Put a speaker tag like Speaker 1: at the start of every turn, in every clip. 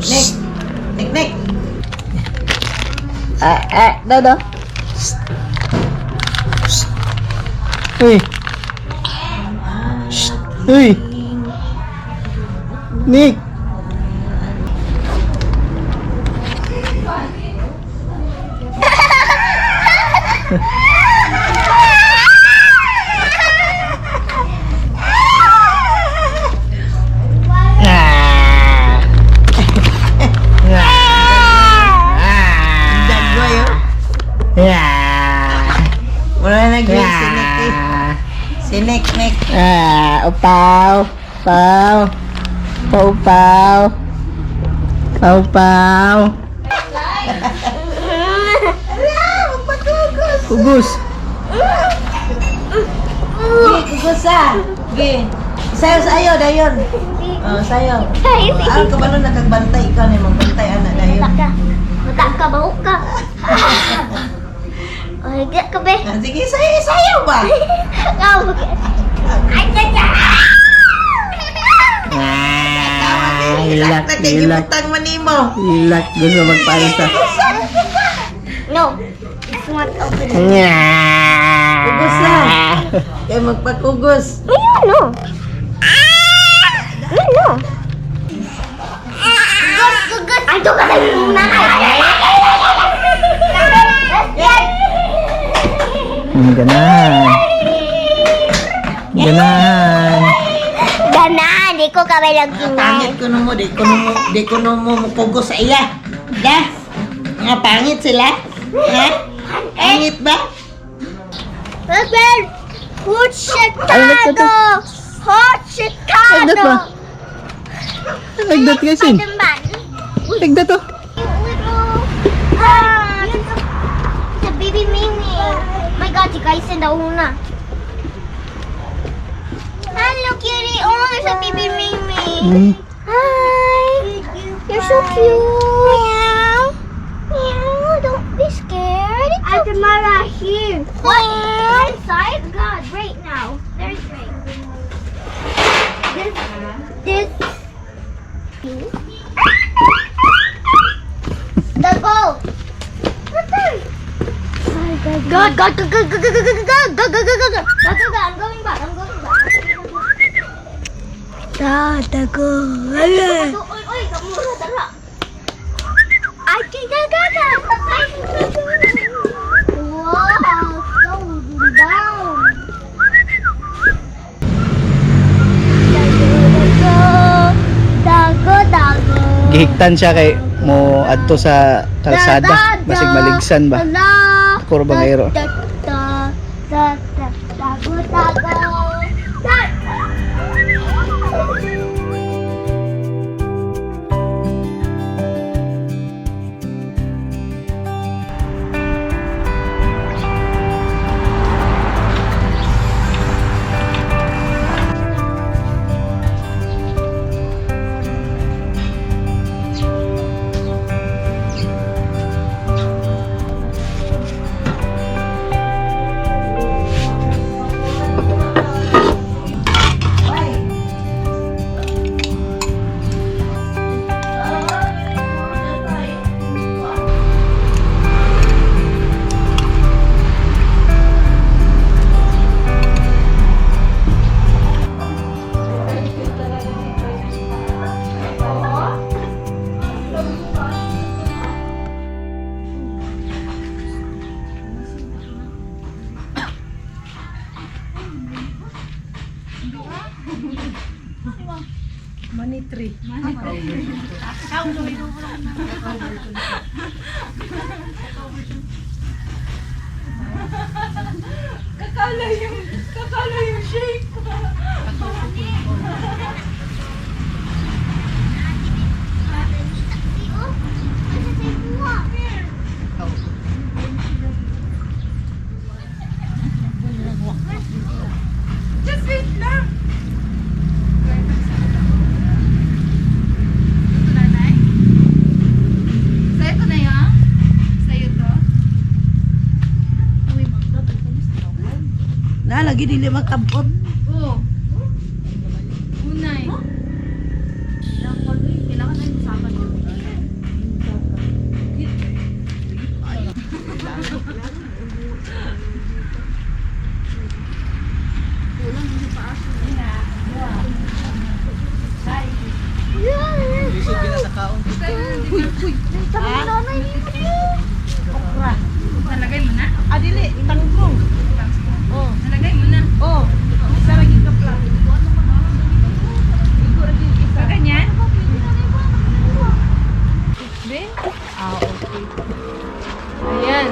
Speaker 1: Nek.
Speaker 2: Daw. Uy. Uy. Nick.
Speaker 1: Wala na green sinek eh. Sinek.
Speaker 2: Upaw. Kugos.
Speaker 1: Kugos ah. Ge. Sayo dayon. Oh, sayo. Ang kabalo nakagbantay ka ni magbantay ana dayon.
Speaker 3: Mata ka ba ka? Ay, gak ka be.
Speaker 1: Sige, sayo ba?
Speaker 3: Ay,
Speaker 2: Hilak.
Speaker 1: Nakikiputang manimo.
Speaker 2: Hilak. Gusto magpalasa.
Speaker 3: no. It's not open.
Speaker 1: Kugos na. Kaya magpakugos.
Speaker 3: No. Gugus. Ay, ito ka tayo muna. Ganahan. Di ko kami nagkinay.
Speaker 1: Pangit ko mo, di ko mo mukugos sa ila. Da? Mga pangit sila? Ha? Pangit ba?
Speaker 3: Hot Chicago! Hot Chicago!
Speaker 2: Nagdat kasi. Nagdat to.
Speaker 3: The baby Mimi. My God, you guys in the una. Hello, cutie. Oh, there's a baby Mimi. Hi. You're so cute. Meow. Meow. Don't be scared. It's okay. Mara here. What? Inside? God, right now. There's right. This. The goal. Go. I'm going back. The goal. Oy, kamura dala. Ay, gaga. Wow, so down. Dago.
Speaker 2: Gihiktan siya kay mo adto sa kalsada. Basig maligsan ba? Kurba ngayro.
Speaker 3: Dago.
Speaker 1: Money tree.
Speaker 4: Kakala yung shake. Just wait lang. Sa'yo ko na yan? Sa'yo to?
Speaker 1: Lagi dili makabot.
Speaker 4: Oo. Unay. Kailangan na yung usapan yun.
Speaker 1: Okra.
Speaker 4: Nalagay mo na?
Speaker 1: Dili, tangkong. Oh.
Speaker 4: Nalagay mo na?
Speaker 1: Oh. Isa lagi ka pala.
Speaker 4: Ganyan?
Speaker 1: Ben? Okay. Ayan.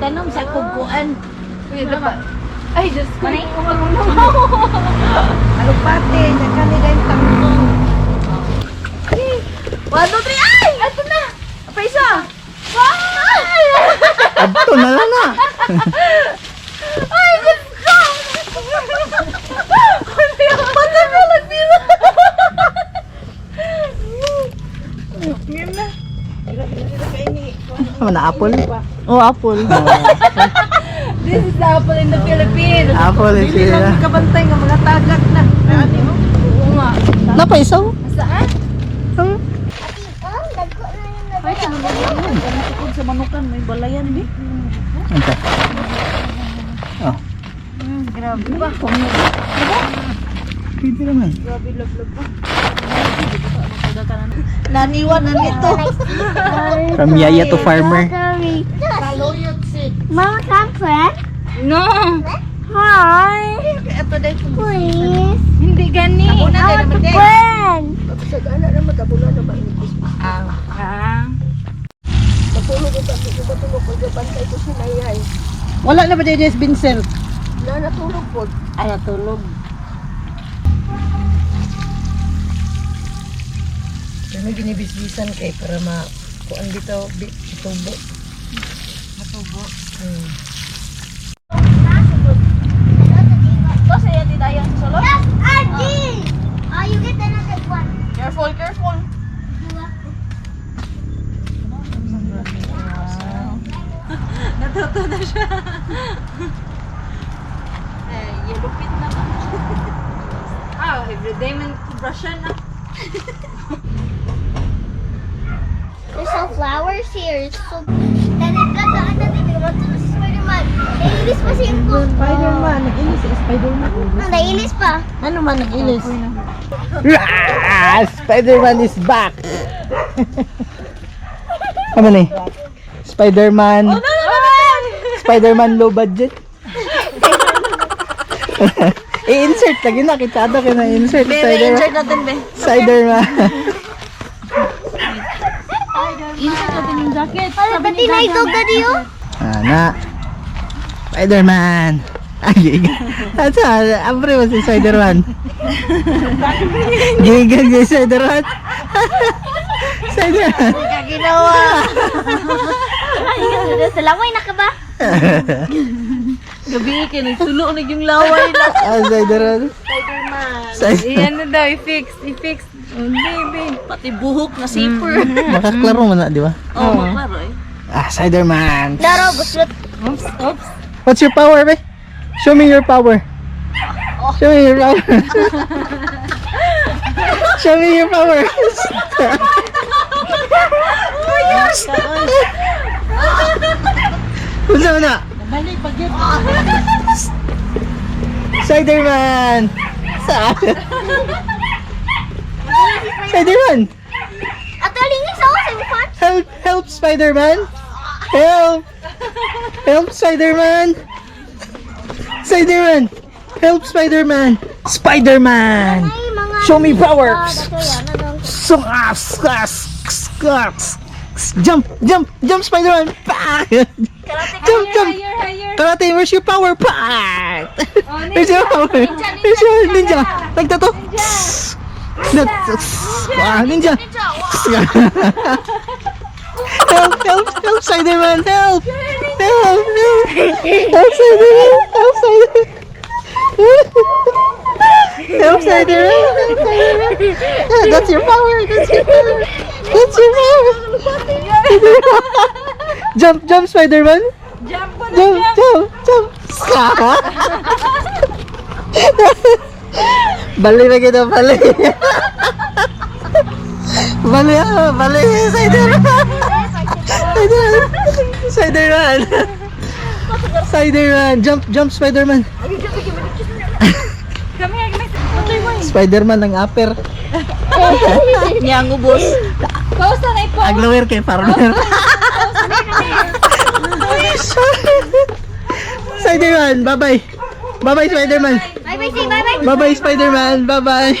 Speaker 1: Tanom sa kuguan.
Speaker 4: Uy, dapat. Ay, Diyos ko. Manay ko
Speaker 1: Alupate, nagka nila yung tangkong. 1, 2, 3, ay! Ato na! Apa isa?
Speaker 2: Adto na lang na.
Speaker 1: Ay, Diyos ko! Patay mo lang dito! Ngayon na.
Speaker 2: Ano na apple?
Speaker 1: Oh, apple.
Speaker 4: This is the apple in the Philippines.
Speaker 2: Apple is
Speaker 1: Hindi lang
Speaker 2: sila.
Speaker 1: kabantay nga mga tagak na. Ano mo?
Speaker 4: Oo nga.
Speaker 2: Napaisaw?
Speaker 4: Saan?
Speaker 1: Tukod sa manukan, may balayan di.
Speaker 2: Ito. Oh.
Speaker 1: Grabe ba?
Speaker 2: Pwede naman.
Speaker 1: Grabe, love ba? Naniwan na nito.
Speaker 2: From yaya to farmer.
Speaker 3: Mama, come friend.
Speaker 4: No.
Speaker 3: Hi.
Speaker 1: Ito dahil
Speaker 3: Please.
Speaker 4: Hindi gani.
Speaker 3: I want to friend.
Speaker 1: Sagana naman, tabula naman.
Speaker 4: Ah.
Speaker 1: Matulog ko kasi ko matulog ko bantay ko si Nayay. Wala na ba dito si Vincent? Wala natulog po. Ay natulog. Kami binibisbisan kay para kuan dito tubo. Matubo.
Speaker 3: Yes, Auntie. Oh, you get another one.
Speaker 1: Careful, careful. Natuto na siya. Yelupit na ba?
Speaker 4: Everyday man brush na.
Speaker 3: There's some flowers here. It's so. Then it got the other thing. What to the Spider-Man? Naiilis pa si Inko.
Speaker 1: Spider-Man, nag-ilis si Spider-Man.
Speaker 3: Naiilis pa.
Speaker 1: Ano man nag-ilis?
Speaker 2: Spider-Man is back. Ano ni? Spider-Man. Spider-Man low budget. I-insert lagi na kita daw kaya na-insert
Speaker 1: Insert natin, be.
Speaker 2: Spider-Man.
Speaker 1: Insert natin yung jacket.
Speaker 3: Ano ba tinaitog ka diyo?
Speaker 2: Ana. Spider-Man. Ay, asa, abre mo si Spider-Man. Gigan si Spider-Man. Spider-Man.
Speaker 1: Ka ginawa.
Speaker 3: Salamay na ka ba?
Speaker 1: Gabi kayo, nagtulo na yung laway na.
Speaker 2: Ah, Spider-Man.
Speaker 1: Spider-Man.
Speaker 4: Ano daw, i-fix. Baby.
Speaker 1: Pati buhok na zipper.
Speaker 2: Makaklaro mo na, di ba?
Speaker 1: Oh, maklaro eh.
Speaker 2: Ah, Spider-Man.
Speaker 3: Laro, busot.
Speaker 4: Oops.
Speaker 2: What's your power, be? Show me your power. Show me your power. Show me your power. Unsa mo na?
Speaker 1: Balik, pag-yun.
Speaker 2: Spider-Man. Saan? Spider-Man.
Speaker 3: Ato lingis ako sa mukha.
Speaker 2: Help, Spider-Man. Help. Help, Spider-Man. Spider-Man. Help, Spider-Man. Spider-Man.
Speaker 3: Ay, mga
Speaker 2: Show me powers. Jump, Spider-Man. Jump. Karate, where's your power? Where's your power? Where's your ninja? Like that, ninja. Help, Spider-Man, help, Spider-Man. Help, Spider-Man. That's your power. Jump, Spider-Man.
Speaker 4: Jump ko na.
Speaker 2: Jump. Bali na kita, bali. Bali, Spider-Man. Jump, Spider-Man.
Speaker 4: Kami, patay mo.
Speaker 2: Spider-Man ng upper.
Speaker 1: Yang ubos.
Speaker 4: Pausa na ipon.
Speaker 2: Aglower kay partner. Spider-Man, bye-bye. Bye-bye, Spider-Man.
Speaker 3: Bye-bye, say bye-bye.
Speaker 2: Bye-bye, Spider-Man. Bye-bye.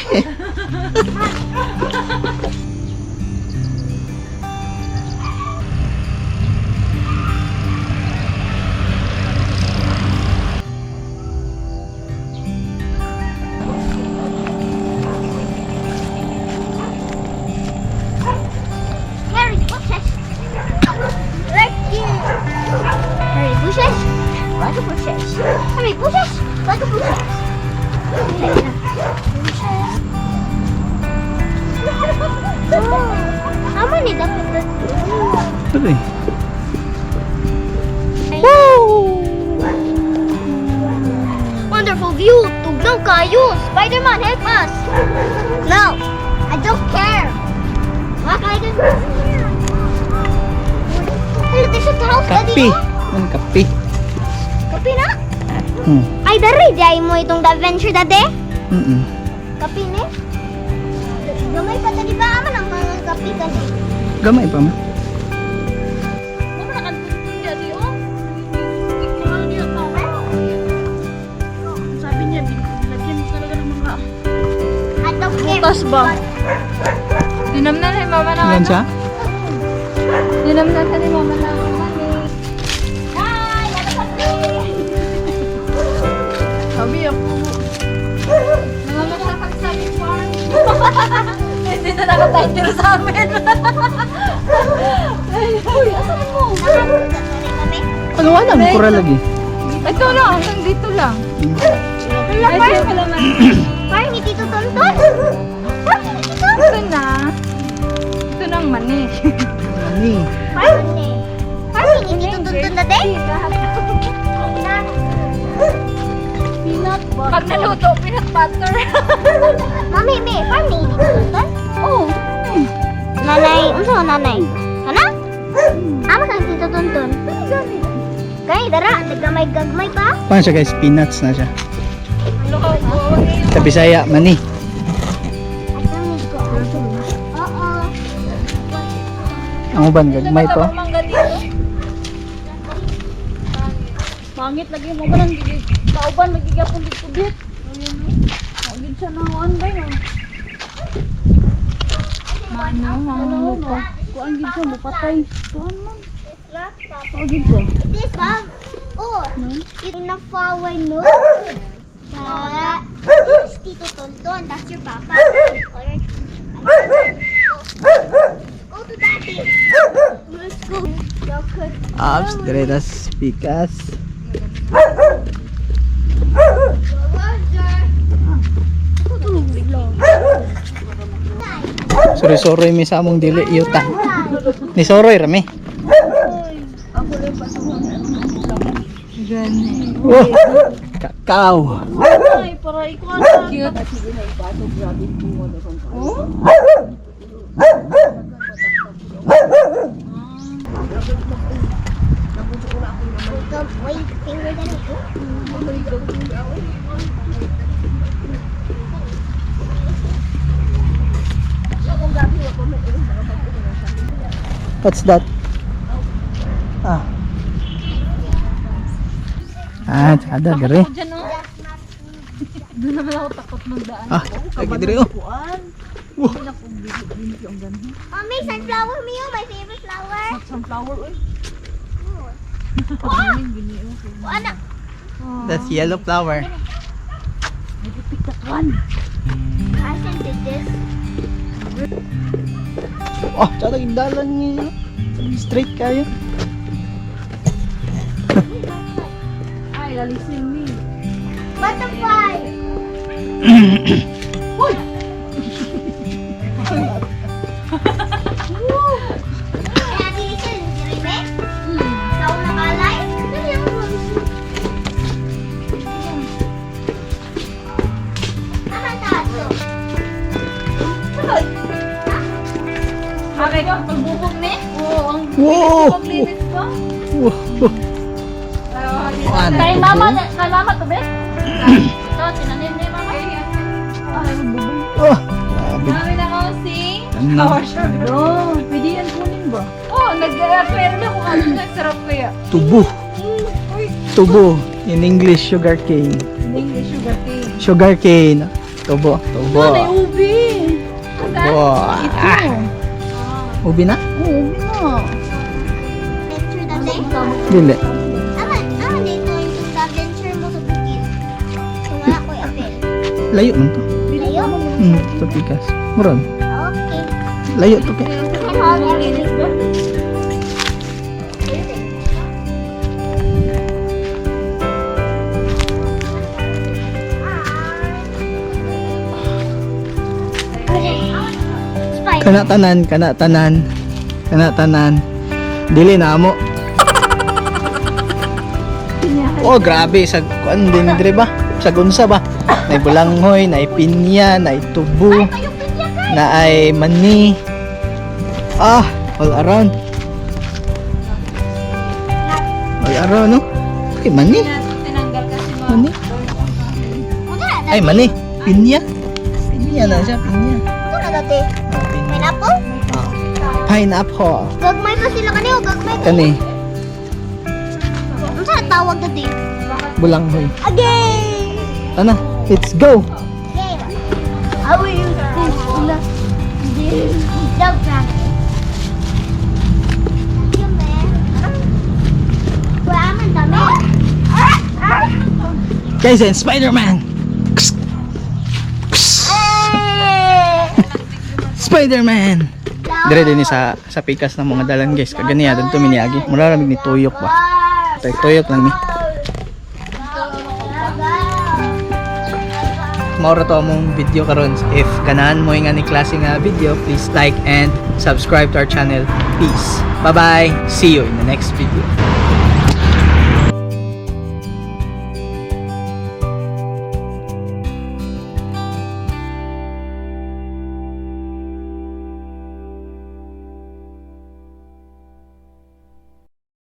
Speaker 3: Harry pushes. Right here. Harry pushes. Like a pushes. Harry pushes. Like a pushes. How many dapat na?
Speaker 2: Tuloy.
Speaker 3: Wonderful view. Tugnaw kayo. Spider-Man, help us. No. I don't care. Makakaigan. Hello, this is the house,
Speaker 2: Kapi.
Speaker 3: Daddy.
Speaker 2: Ano kapi?
Speaker 3: Kapi na?
Speaker 2: Hmm.
Speaker 3: Ay, dari. Diay mo itong adventure, Daddy.
Speaker 2: Mm-mm.
Speaker 3: Kapi ni? Gamay pa, Daddy ba? Aman ang mga kapi kasi.
Speaker 2: Gamay pa mo.
Speaker 4: Sabi niya, lagyan mo talaga ng mga...
Speaker 3: I don't care.
Speaker 4: Butas ba? Dinamnan ni mama na
Speaker 2: Yan siya?
Speaker 4: Dinamnan ka ni mama na money.
Speaker 3: Hi, ano kapi?
Speaker 4: Sabi ako. Nangangasakan sa amin farm. Hindi na nakatitle sa amin. Uy, asan mo?
Speaker 3: Sorry kami.
Speaker 2: Ano nga naman? Kura lagi.
Speaker 4: Ito lang, hanggang dito lang.
Speaker 3: Wala pa. Parang hindi Tito Tonton. Parang hindi Tito.
Speaker 4: Ito na. Ito nang mani.
Speaker 2: Mani.
Speaker 3: Parang hindi Tito Tonton na din.
Speaker 4: Peanut butter. Pag naluto, peanut butter.
Speaker 3: Mami, parang hindi Tito Tonton.
Speaker 4: Oh.
Speaker 3: Nanay, unsa nanay? Kana? Ama kang Tito Tonton. Kay dara, naggamay-gagmay pa.
Speaker 2: Paano siya guys? Peanuts na siya. Sa Bisaya, mani.
Speaker 3: Oo.
Speaker 2: Ang uban, gagmay to.
Speaker 4: Mangit lagi mo ba nang kauban magigapon dito bit. Agid siya na kuan ba no. Mano pa. Kuan gid siya mo patay. Kuan man. Agid siya.
Speaker 3: This bag. Oh, in a flower no. It's Tito Tonton. That's your papa. Go to daddy. Let's go.
Speaker 2: Abs, diretas, pikas. Sorry, mi sa among dili yuta. Ni soroy rami. Oh, kakao.
Speaker 4: Ay, para ikuan na. Cute.
Speaker 3: Wait, finger than
Speaker 2: What's that? Ah. Ada dire.
Speaker 4: Diyan oh. Doon naman ako takot magdaan.
Speaker 2: Ah, lagi dire oh.
Speaker 3: Mommy, sunflower meal, my favorite flower.
Speaker 4: Sunflower oil.
Speaker 3: Anak.
Speaker 2: That's yellow flower.
Speaker 3: I can take this.
Speaker 2: Oh, tsaka dalan niya. Straight kayo.
Speaker 4: Ay, lalisin me.
Speaker 3: Butterfly. Kaya dilisin, dirime? Sa unang kalay? Akan tato.
Speaker 4: Okay ka, pagbubog ni? Oo, ang
Speaker 2: Wow!
Speaker 4: paglinis ko.
Speaker 2: Wow!
Speaker 4: Kay mama to, be? Ito, tinanim ni mama. Ay, magbubog.
Speaker 2: Oh, grabe.
Speaker 4: Dami na ako si...
Speaker 2: Ano?
Speaker 4: No, pwede yan kunin sarap kaya.
Speaker 2: Tubo. Tubo. In English, sugar cane.
Speaker 4: In English, sugar cane.
Speaker 2: Sugar cane. Tubo. Tubo.
Speaker 4: Ano, may ubi.
Speaker 2: Tubo.
Speaker 4: Ito.
Speaker 2: Ah. Ubi na?
Speaker 4: Oo, ubi na.
Speaker 3: Adventure dati.
Speaker 2: Dili.
Speaker 3: Aman dito yung adventure mo sa bukid. Kung wala ko apel.
Speaker 2: Layo man to.
Speaker 3: Layo?
Speaker 2: Ito pikas. Muron.
Speaker 3: Okay.
Speaker 2: Layo to kaya.
Speaker 3: And hold everything.
Speaker 2: Kana tanan. Dili na mo. Oh, grabe sa kuan din dire ba? Sa gunsa ba? Nay bulanghoy, nay pinya, nay tubo, nay mani. Ah, all around. All around, no? Okay, mani.
Speaker 4: Tinanggal kasi mga
Speaker 2: Mani. Ay, mani. Pinya. Pinya na siya, pinya.
Speaker 3: Ito na dati.
Speaker 2: Ah, pinya.
Speaker 3: Pineapple?
Speaker 2: Ah. Pineapple.
Speaker 3: Gagmay pa sila kaniyo, gagmay.
Speaker 2: Kani,
Speaker 3: Ano sa tawag dati?
Speaker 2: bulanghoy.
Speaker 3: Again!
Speaker 2: Tana, let's go.
Speaker 3: Game. How will you this? Dog prank. Yun man. Wala man dami.
Speaker 2: Guys, and Spider-Man. Spider-Man. Dire din sa pikas ng mga dalan guys. Kaganiya dito miniagi. Muraramig ni tuyok ba? Tuyok lang ni. Maura to among video karon. If ganahan mo nga ni klase nga video, please like and subscribe to our channel. Peace. Bye bye. See you in the next video.